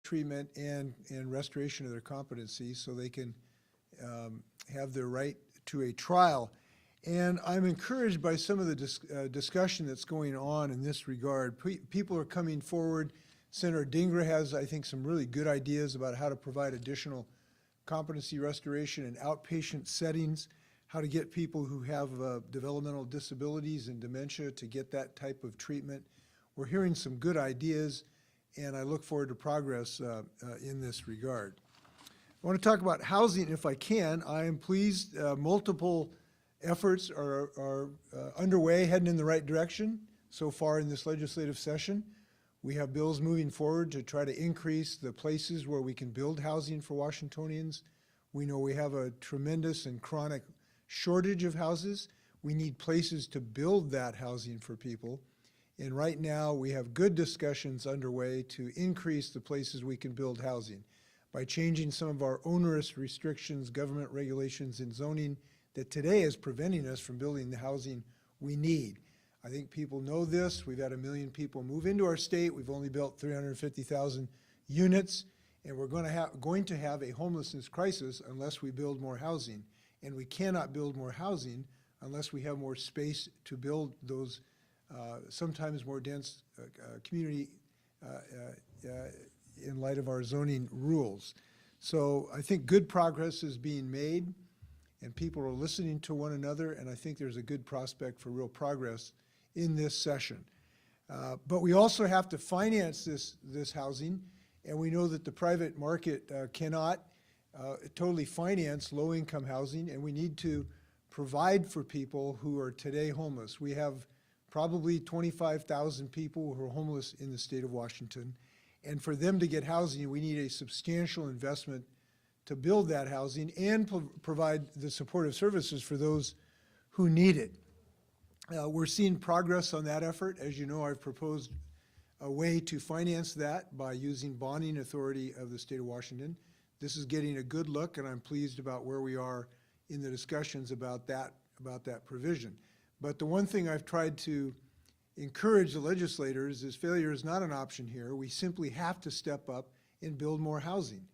treatment and restoration of their competency so they can have their right to a trial. And I'm encouraged by some of the discussion that's going on in this regard. People are coming forward. Senator Dingra has, I think, some really good ideas about how to provide additional competency restoration in outpatient settings, how to get people who have developmental disabilities and dementia to get that type of treatment. We're hearing some good ideas, and I look forward to progress in this regard. I want to talk about housing if I can. I am pleased multiple efforts are underway, heading in the right direction so far in this legislative session. We have bills moving forward to try to increase the places where we can build housing for Washingtonians. We know we have a tremendous and chronic shortage of houses. We need places to build that housing for people. And right now we have good discussions underway to increase the places we can build housing by changing some of our onerous restrictions, government regulations, and zoning that today is preventing us from building the housing we need. I think people know this. We've had 1 million people move into our state. We've only built 350,000 units, and we're going to have a homelessness crisis unless we build more housing. And we cannot build more housing unless we have more space to build those sometimes more dense community in light of our zoning rules. So I think good progress is being made, and people are listening to one another, and I think there's a good prospect for real progress in this session. But we also have to finance this housing, and we know that the private market cannot totally finance low-income housing, and we need to provide for people who are today homeless. We have probably 25,000 people who are homeless in the state of Washington, and for them to get housing, we need a substantial investment to build that housing and provide the supportive services for those who need it. We're seeing progress on that effort. As you know, I've proposed a way to finance that by using bonding authority of the state of Washington. This is getting a good look, and I'm pleased about where we are in the discussions about that provision. But the one thing I've tried to encourage the legislators is failure is not an option here. We simply have to step up and build more housing.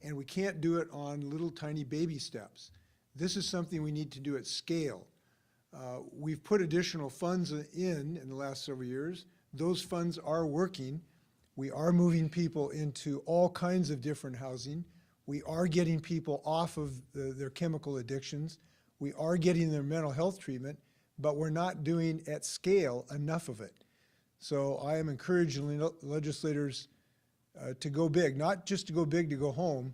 And we can't do it on little tiny baby steps. This is something we need to do at scale. We've put additional funds in the last several years. Those funds are working. We are moving people into all kinds of different housing. We are getting people off of their chemical addictions. We are getting their mental health treatment, but we're not doing at scale enough of it. So I am encouraging legislators to go big, not just to go big to go home.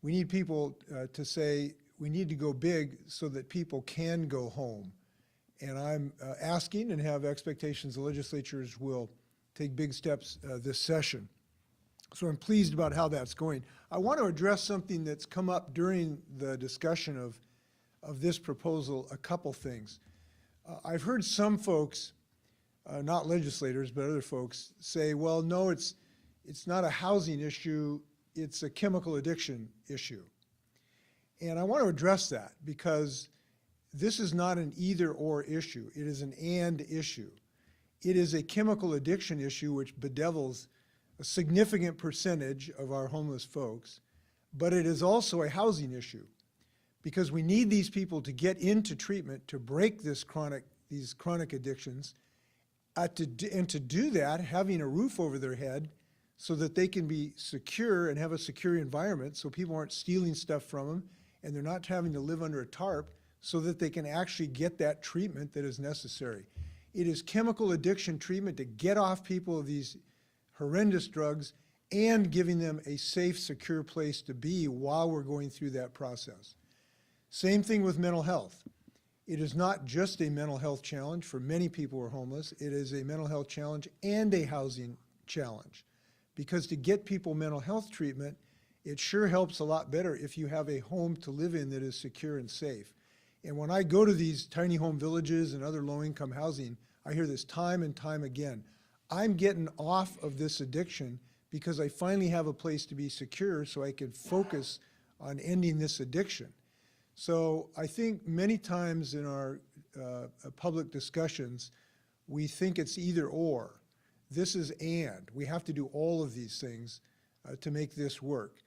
We need people to say, we need to go big so that people can go home. And I'm asking and have expectations the legislatures will take big steps this session. So I'm pleased about how that's going. I want to address something that's come up during the discussion of this proposal, a couple things. I've heard some folks, not legislators, but other folks say, well, no, it's not a housing issue, it's a chemical addiction issue. And I want to address that because this is not an either-or issue. It is an and issue. It is a chemical addiction issue which bedevils a significant percentage of our homeless folks, but it is also a housing issue because we need these people to get into treatment to break these chronic addictions, and to do that, having a roof over their head so that they can be secure and have a secure environment so people aren't stealing stuff from them and they're not having to live under a tarp so that they can actually get that treatment that is necessary. It is chemical addiction treatment to get off people of these horrendous drugs and giving them a safe, secure place to be while we're going through that process. Same thing with mental health. It is not just a mental health challenge for many people who are homeless. It is a mental health challenge and a housing challenge. Because to get people mental health treatment, it sure helps a lot better if you have a home to live in that is secure and safe. And when I go to these tiny home villages and other low-income housing, I hear this time and time again. I'm getting off of this addiction because I finally have a place to be secure so I can focus on ending this addiction. So I think many times in our public discussions, we think it's either or. This is and. We have to do all of these things to make this work.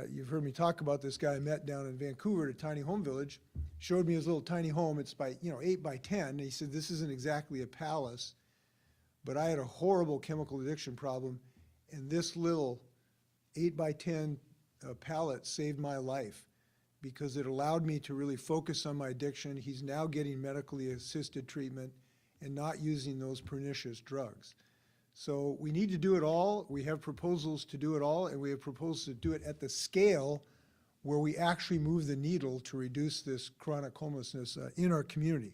You've heard me talk about this guy I met down in Vancouver at a tiny home village. Showed me his little tiny home. It's by 8 by 10. And he said, this isn't exactly a palace, but I had a horrible chemical addiction problem, and this little 8 by 10 pallet saved my life because it allowed me to really focus on my addiction. He's now getting medically assisted treatment and not using those pernicious drugs. So we need to do it all. We have proposals to do it all, and we have proposals to do it at the scale where we actually move the needle to reduce this chronic homelessness in our community.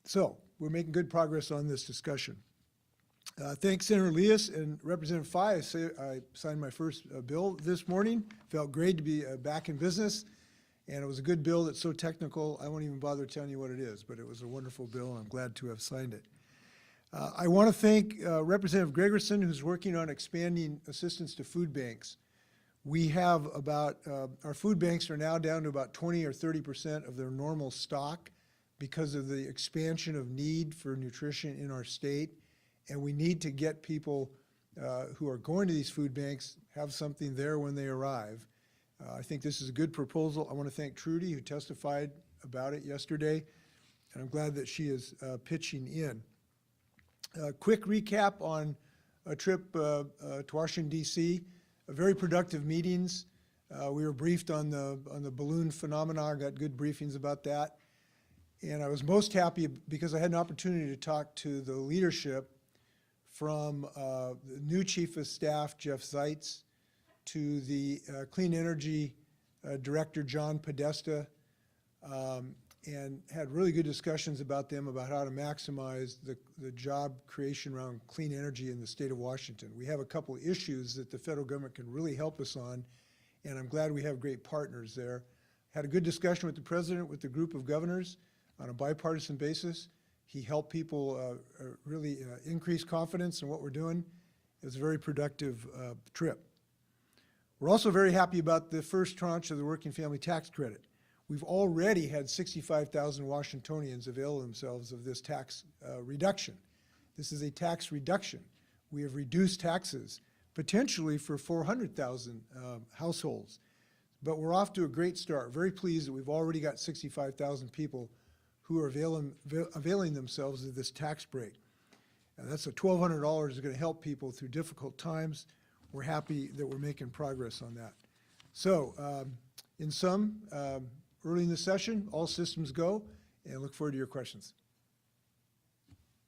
So we're making good progress on this discussion. Thanks, Senator Elias and Representative Fye. I signed my first bill this morning. Felt great to be back in business, and it was a good bill that's so technical, I won't even bother telling you what it is, but it was a wonderful bill, and I'm glad to have signed it. I want to thank Representative Gregerson, who's working on expanding assistance to food banks. We have about, our food banks are now down to about 20 or 30% of their normal stock because of the expansion of need for nutrition in our state. And we need to get people who are going to these food banks have something there when they arrive. I think this is a good proposal. I want to thank Trudy, who testified about it yesterday, and I'm glad that she is pitching in. Quick recap on a trip to Washington, D.C. Very productive meetings. We were briefed on the balloon phenomenon, got good briefings about that. And I was most happy because I had an opportunity to talk to the leadership from the new Chief of Staff, Jeff Zeitz, to the Clean Energy Director, John Podesta, and had really good discussions about them about how to maximize the job creation around clean energy in the state of Washington. We have a couple of issues that the federal government can really help us on, and I'm glad we have great partners there. Had a good discussion with the president, with the group of governors on a bipartisan basis. He helped people really increase confidence in what we're doing. It was a very productive trip. We're also very happy about the first tranche of the Working Family Tax Credit. We've already had 65,000 Washingtonians avail themselves of this tax reduction. This is a tax reduction. We have reduced taxes potentially for 400,000 households. But we're off to a great start. Very pleased that we've already got 65,000 people who are availing themselves of this tax break. That's $1,200 is going to help people through difficult times. We're happy that we're making progress on that. So, in sum, early in the session, all systems go, and look forward to your questions.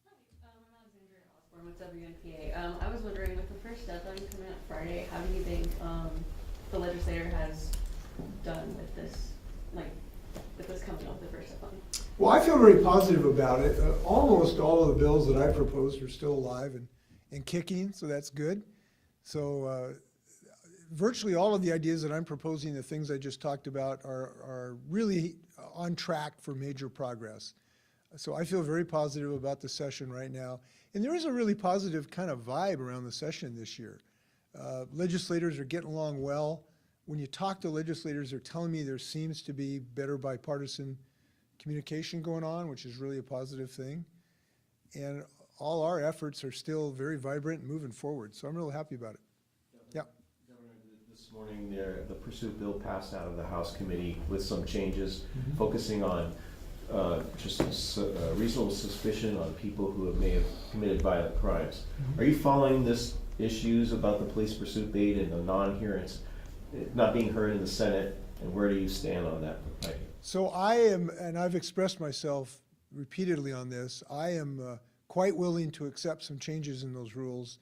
Hi, I'm Alexandria Osborne with WNPA. I was wondering, with the first deadline coming up Friday, how do you think the legislator has done with this, with this coming up, the first deadline? Well, I feel very positive about it. Almost all of the bills that I proposed are still alive and kicking, so that's good. So virtually all of the ideas that I'm proposing, the things I just talked about, are really on track for major progress. So I feel very positive about the session right now. And there is a really positive kind of vibe around the session this year. Legislators are getting along well. When you talk to legislators, they're telling me there seems to be better bipartisan communication going on, which is really a positive thing. And all our efforts are still very vibrant and moving forward. So I'm really happy about it. Yeah. Governor, this morning the pursuit bill passed out of the House committee with some changes, focusing on just reasonable suspicion on people who may have committed violent crimes. Are you following this issues about the police pursuit bait and the non-hearings not being heard in the Senate, and where do you stand on that? So I am, and I've expressed myself repeatedly on this, I am quite willing to accept some changes in those rules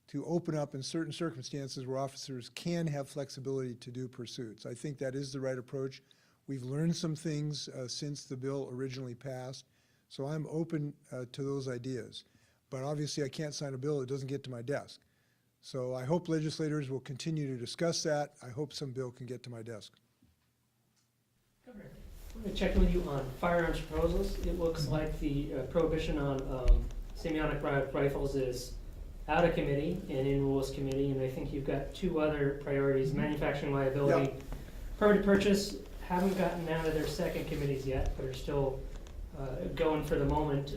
to open up in certain circumstances where officers can have flexibility to do pursuits. I think that is the right approach. We've learned some things since the bill originally passed, so I'm open to those ideas. But obviously I can't sign a bill that doesn't get to my desk. So I hope legislators will continue to discuss that. I hope some bill can get to my desk. Governor, I'm going to check in with you on firearms proposals. It looks like the prohibition on semi-automatic rifles is out of committee and in rules committee, and I think you've got two other priorities: manufacturing liability, permitted purchase. Haven't gotten out of their second committees yet, but are still going for the moment.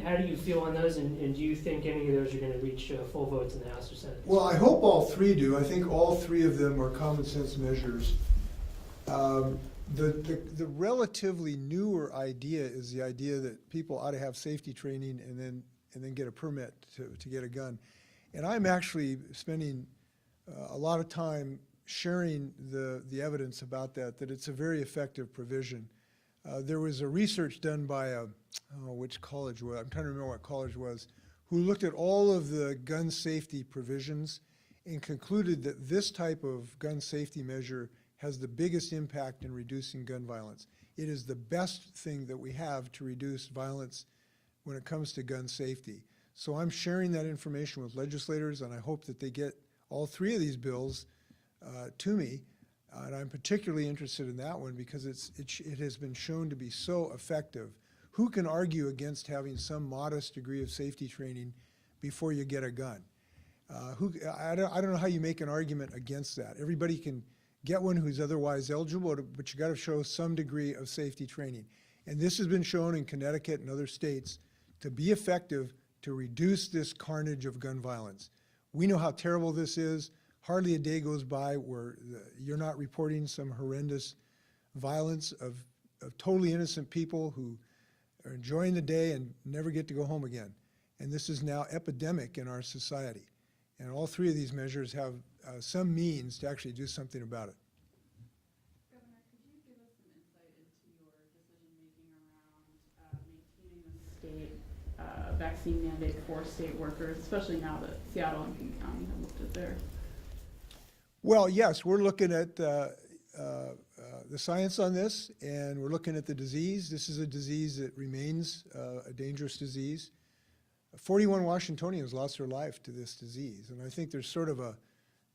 How do you feel on those, and do you think any of those are going to reach full votes in the House or Senate? Well, I hope all three do. I think all three of them are common sense measures. The relatively newer idea is the idea that people ought to have safety training and then get a permit to get a gun. And I'm actually spending a lot of time sharing the evidence about that it's a very effective provision. There was a research done by which college was, I'm trying to remember what college was, who looked at all of the gun safety provisions and concluded that this type of gun safety measure has the biggest impact in reducing gun violence. It is the best thing that we have to reduce violence when it comes to gun safety. So I'm sharing that information with legislators, and I hope that they get all three of these bills to me. And I'm particularly interested in that one because it has been shown to be so effective. Who can argue against having some modest degree of safety training before you get a gun? I don't know how you make an argument against that. Everybody can get one who's otherwise eligible, but you got to show some degree of safety training. And this has been shown in Connecticut and other states to be effective to reduce this carnage of gun violence. We know how terrible this is. Hardly a day goes by where you're not reporting some horrendous violence of totally innocent people who are enjoying the day and never get to go home again. And this is now epidemic in our society. And all three of these measures have some means to actually do something about it. Governor, could you give us some insight into your decision-making around maintaining the state vaccine mandate for state workers, especially now that Seattle and King County have looked at their... Well, yes, we're looking at the science on this, and we're looking at the disease. This is a disease that remains a dangerous disease. 41 Washingtonians lost their life to this disease, and I think there's sort of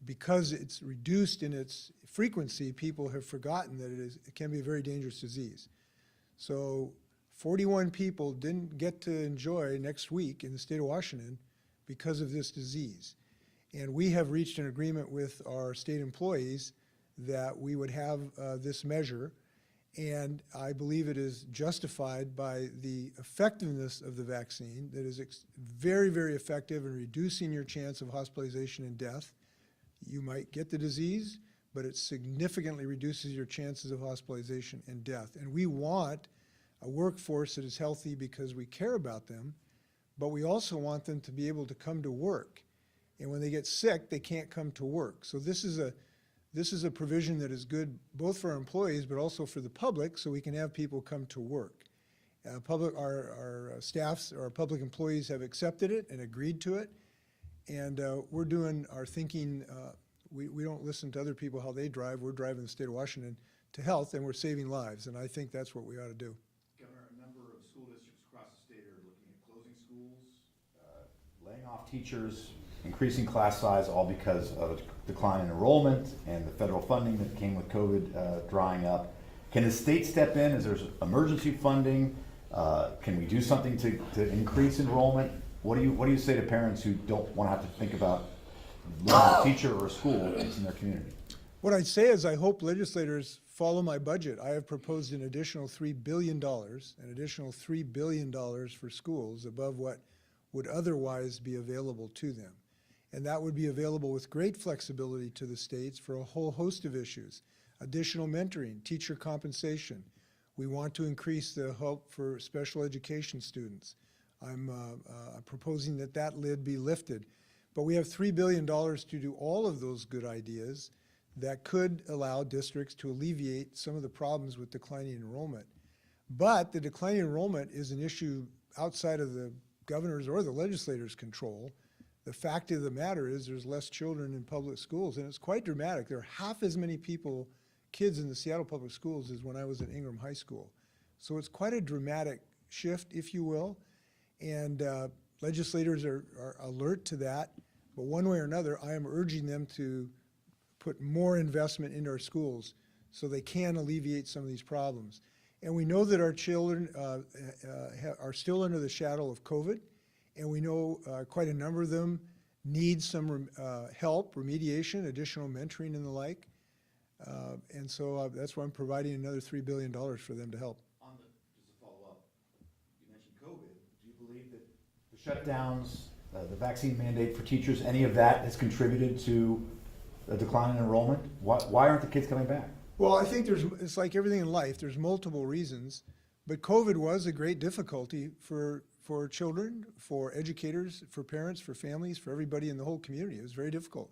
because it's reduced in its frequency, people have forgotten that it can be a very dangerous disease. So 41 people didn't get to enjoy next week in the state of Washington because of this disease. And we have reached an agreement with our state employees that we would have this measure, and I believe it is justified by the effectiveness of the vaccine that is very, very effective in reducing your chance of hospitalization and death. You might get the disease, but it significantly reduces your chances of hospitalization and death. And we want a workforce that is healthy because we care about them, but we also want them to be able to come to work. And when they get sick, they can't come to work. So this is a provision that is good both for our employees, but also for the public, so we can have people come to work. Our staffs, our public employees have accepted it and agreed to it. And we're doing our thinking, we don't listen to other people how they drive. We're driving the state of Washington to health, and we're saving lives. And I think that's what we ought to do. Governor, a number of school districts across the state are looking at closing schools, laying off teachers, increasing class size, all because of a decline in enrollment and the federal funding that came with COVID drying up. Can the state step in? Is there emergency funding? Can we do something to increase enrollment? What do you say to parents who don't want to have to think about losing a teacher or a school that's in their community? What I'd say is I hope legislators follow my budget. I have proposed an additional $3 billion, for schools above what would otherwise be available to them. And that would be available with great flexibility to the states for a whole host of issues. Additional mentoring, teacher compensation. We want to increase the help for special education students. I'm proposing that lid be lifted. But we have $3 billion to do all of those good ideas that could allow districts to alleviate some of the problems with declining enrollment. But the declining enrollment is an issue outside of the governor's or the legislator's control. The fact of the matter is there's less children in public schools, and it's quite dramatic. There are half as many kids in the Seattle public schools as when I was at Ingram High School. So it's quite a dramatic shift, if you will, and legislators are alert to that. But one way or another, I am urging them to put more investment into our schools so they can alleviate some of these problems. And we know that our children are still under the shadow of COVID, and we know quite a number of them need some help, remediation, additional mentoring and the like. And so that's why I'm providing another $3 billion for them to help. Just a follow-up, Shutdowns, the vaccine mandate for teachers, any of that has contributed to a decline in enrollment? Why aren't the kids coming back? Well, I think it's like everything in life, there's multiple reasons, but COVID was a great difficulty for children, for educators, for parents, for families, for everybody in the whole community. It was very difficult.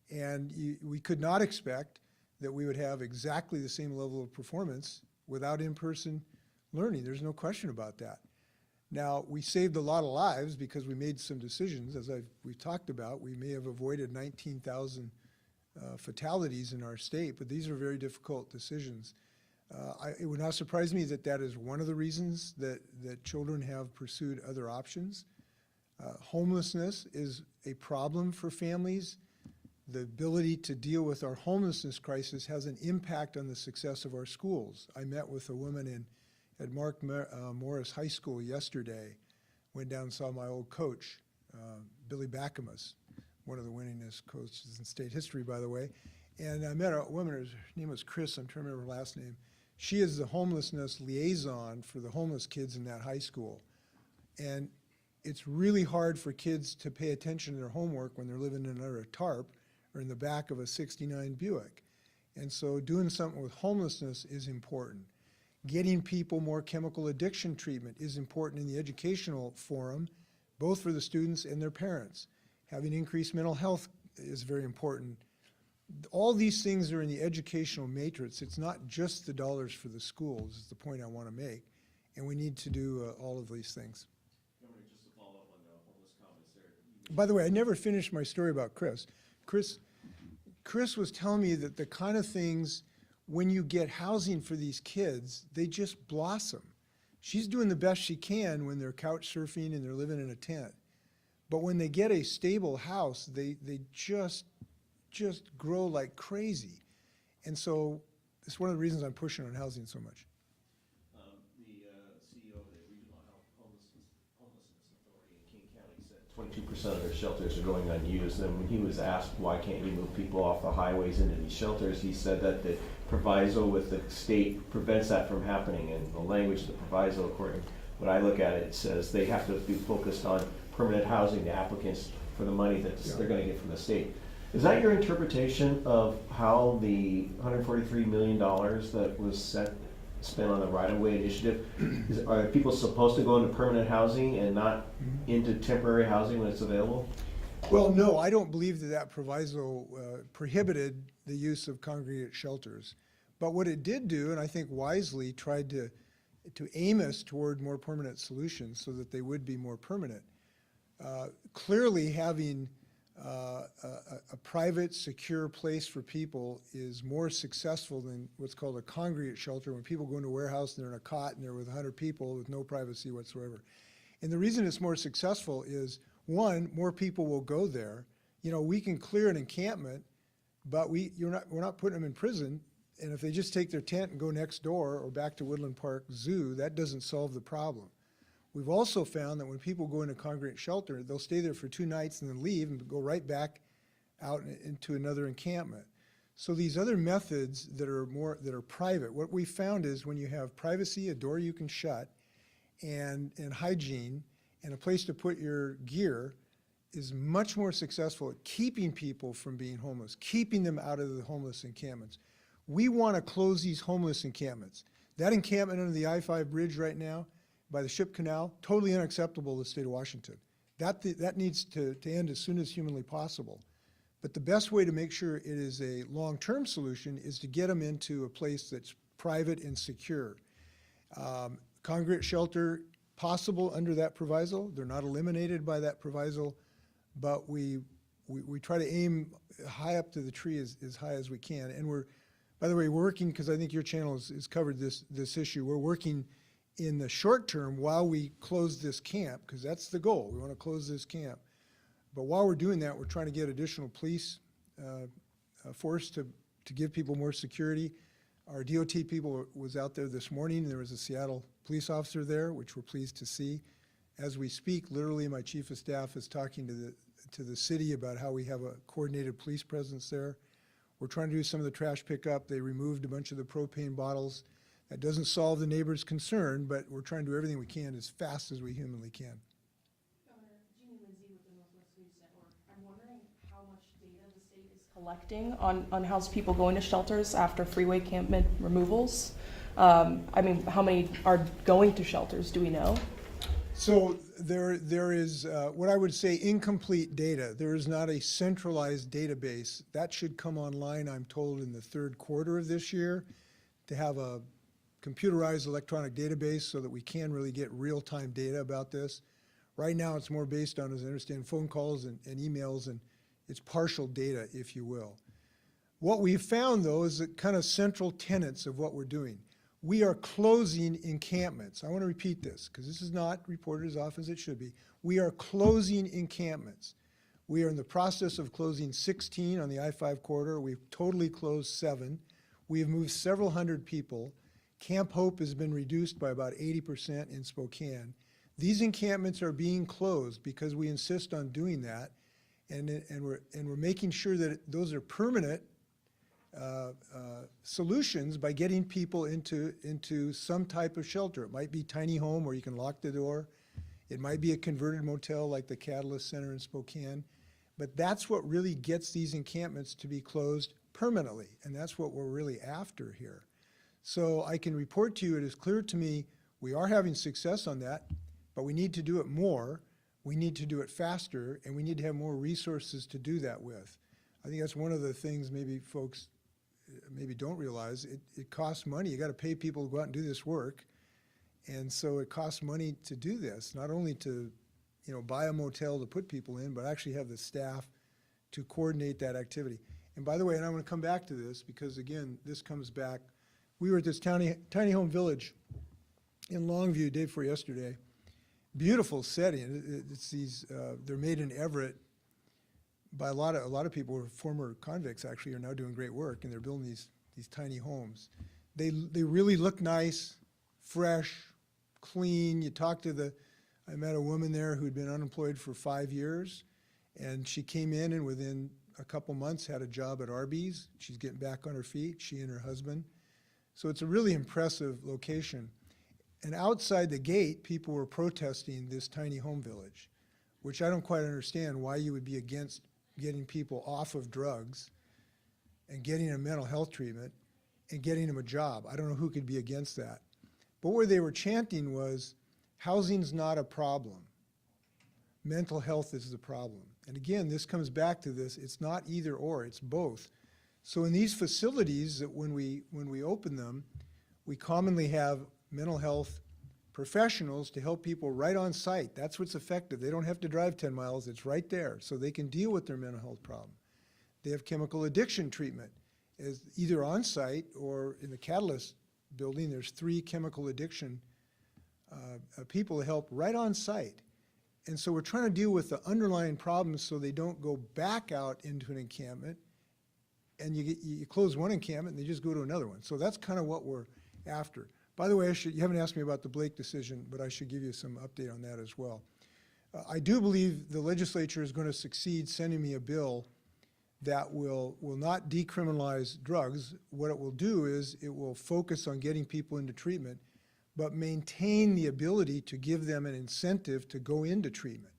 And we could not expect that we would have exactly the same level of performance without in-person learning. There's no question about that. Now, we saved a lot of lives because we made some decisions, as we've talked about. We may have avoided 19,000 fatalities in our state, but these are very difficult decisions. It would not surprise me that that is one of the reasons that children have pursued other options. Homelessness is a problem for families. The ability to deal with our homelessness crisis has an impact on the success of our schools. I met with a woman at Mark Morris High School yesterday, went down and saw my old coach, Billy Backamus, one of the winningest coaches in state history, by the way. And I met a woman, her name was Chris, I'm trying to remember her last name. She is the homelessness liaison for the homeless kids in that high school. And it's really hard for kids to pay attention to their homework when they're living under a tarp or in the back of a '69 Buick. And so doing something with homelessness is important. Getting people more chemical addiction treatment is important in the educational forum, both for the students and their parents. Having increased mental health is very important. All these things are in the educational matrix. It's not just the dollars for the schools, is the point I want to make. And we need to do all of these things. Just to follow up on the homeless comments there. By the way, I never finished my story about Chris. Chris was telling me that the kind of things, when you get housing for these kids, they just blossom. She's doing the best she can when they're couch surfing and they're living in a tent. But when they get a stable house, they just grow like crazy. And so it's one of the reasons I'm pushing on housing so much. The CEO of the Regional Homelessness Authority in King County said 22% of their shelters are going unused. And when he was asked, why can't you move people off the highways into these shelters, he said that the proviso with the state prevents that from happening. And the language of the proviso, according to when I look at it, it says they have to be focused on permanent housing to applicants for the money that they're going to get from the state. Is that your interpretation of how the $143 million that was spent on the right-of-way initiative, are people supposed to go into permanent housing and not into temporary housing when it's available? Well, no, I don't believe that proviso prohibited the use of congregate shelters. But what it did do, and I think wisely, tried to aim us toward more permanent solutions so that they would be more permanent. Clearly, having a private, secure place for people is more successful than what's called a congregate shelter, when people go into a warehouse and they're in a cot and they're with 100 people with no privacy whatsoever. And the reason it's more successful is, one, more people will go there. You know, we can clear an encampment, but we're not putting them in prison. And if they just take their tent and go next door or back to Woodland Park Zoo, that doesn't solve the problem. We've also found that when people go into congregate shelter, they'll stay there for 2 nights and then leave and go right back out into another encampment. So these other methods that are private, what we found is when you have privacy, a door you can shut, and hygiene, and a place to put your gear, is much more successful at keeping people from being homeless, keeping them out of the homeless encampments. We want to close these homeless encampments. That encampment under the I-5 bridge right now, by the Ship Canal, totally unacceptable to the state of Washington. That needs to end as soon as humanly possible. But the best way to make sure it is a long-term solution is to get them into a place that's private and secure. Congregate shelter, possible under that proviso. They're not eliminated by that proviso, but we try to aim high up to the tree as high as we can. And we're, by the way, working, because I think your channel has covered this issue, we're working in the short term while we close this camp, because that's the goal. We want to close this camp. But while we're doing that, we're trying to get additional police force to give people more security. Our DOT people was out there this morning. There was a Seattle police officer there, which we're pleased to see. As we speak, literally, my chief of staff is talking to the city about how we have a coordinated police presence there. We're trying to do some of the trash pickup. They removed a bunch of the propane bottles. That doesn't solve the neighbor's concern, but we're trying to do everything we can as fast as we humanly can. Governor, collecting on how people go into shelters after freeway encampment removals. I mean, how many are going to shelters, do we know? So there is what I would say incomplete data. There is not a centralized database. That should come online, I'm told, in the third quarter of this year, to have a computerized electronic database so that we can really get real-time data about this. Right now, it's more based on, as I understand, phone calls and emails, and it's partial data, if you will. What we've found, though, is the kind of central tenets of what we're doing. We are closing encampments. I want to repeat this because this is not reported as often as it should be. We are closing encampments. We are in the process of closing 16 on the I-5 corridor. We've totally closed 7. We have moved several hundred people. Camp Hope has been reduced by about 80% in Spokane. These encampments are being closed because we insist on doing that, and we're making sure that those are permanent solutions by getting people into some type of shelter. It might be tiny home where you can lock the door. It might be a converted motel like the Catalyst Center in Spokane. But that's what really gets these encampments to be closed permanently, and that's what we're really after here. So I can report to you, it is clear to me we are having success on that, but we need to do it more, we need to do it faster, and we need to have more resources to do that with. I think that's one of the things maybe folks maybe don't realize. It costs money. You got to pay people to go out and do this work. And so it costs money to do this, not only to, you know, buy a motel to put people in, but actually have the staff to coordinate that activity. And by the way, and I'm going to come back to this because, again, this comes back. We were at this tiny home village in Longview day before yesterday. Beautiful setting. It's these, they're made in Everett by a lot of people who are former convicts, actually, are now doing great work, and they're building these tiny homes. They really look nice, fresh, clean. You talk to I met a woman there who'd been unemployed for 5 years, and she came in and within a couple months had a job at Arby's. She's getting back on her feet, she and her husband. So it's a really impressive location. And outside the gate, people were protesting this tiny home village, which I don't quite understand why you would be against getting people off of drugs and getting a mental health treatment and getting them a job. I don't know who could be against that. But where they were chanting was, housing's not a problem. Mental health is the problem. And again, this comes back to this, it's not either or, it's both. So in these facilities, that when we open them, we commonly have mental health professionals to help people right on site. That's what's effective. They don't have to drive 10 miles, it's right there, so they can deal with their mental health problem. They have chemical addiction treatment, as either on site or in the Catalyst building. There's 3 chemical addiction people to help right on site. And so we're trying to deal with the underlying problems so they don't go back out into an encampment, and you close one encampment and they just go to another one. So that's kind of what we're after. By the way, you haven't asked me about the Blake decision, but I should give you some update on that as well. I do believe the legislature is going to succeed sending me a bill that will not decriminalize drugs. What it will do is it will focus on getting people into treatment, but maintain the ability to give them an incentive to go into treatment.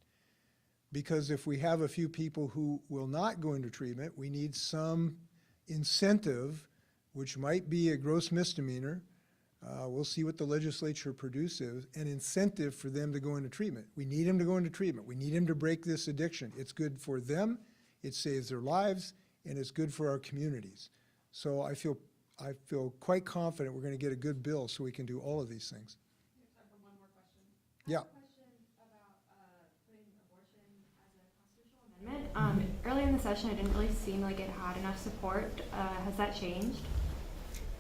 Because if we have a few people who will not go into treatment, we need some incentive, which might be a gross misdemeanor. We'll see what the legislature produces, an incentive for them to go into treatment. We need them to go into treatment. We need them to break this addiction. It's good for them, it saves their lives, and it's good for our communities. So I feel quite confident we're going to get a good bill so we can do all of these things. We have time for one more question. Yeah. I have a question about putting abortion as a constitutional amendment. Earlier in the session, it didn't really seem like it had enough support. Has that changed?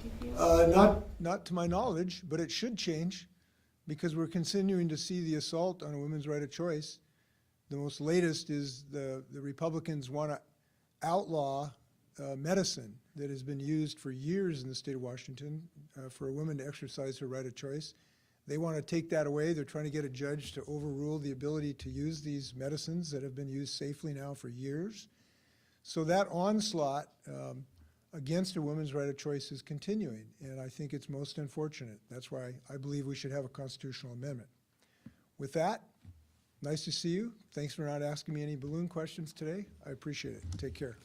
Do you feel? Not to my knowledge, but it should change because we're continuing to see the assault on a woman's right of choice. The most latest is the Republicans want to outlaw medicine that has been used for years in the state of Washington for a woman to exercise her right of choice. They want to take that away. They're trying to get a judge to overrule the ability to use these medicines that have been used safely now for years. So that onslaught against a woman's right of choice is continuing, and I think it's most unfortunate. That's why I believe we should have a constitutional amendment. With that, nice to see you. Thanks for not asking me any balloon questions today. I appreciate it. Take care.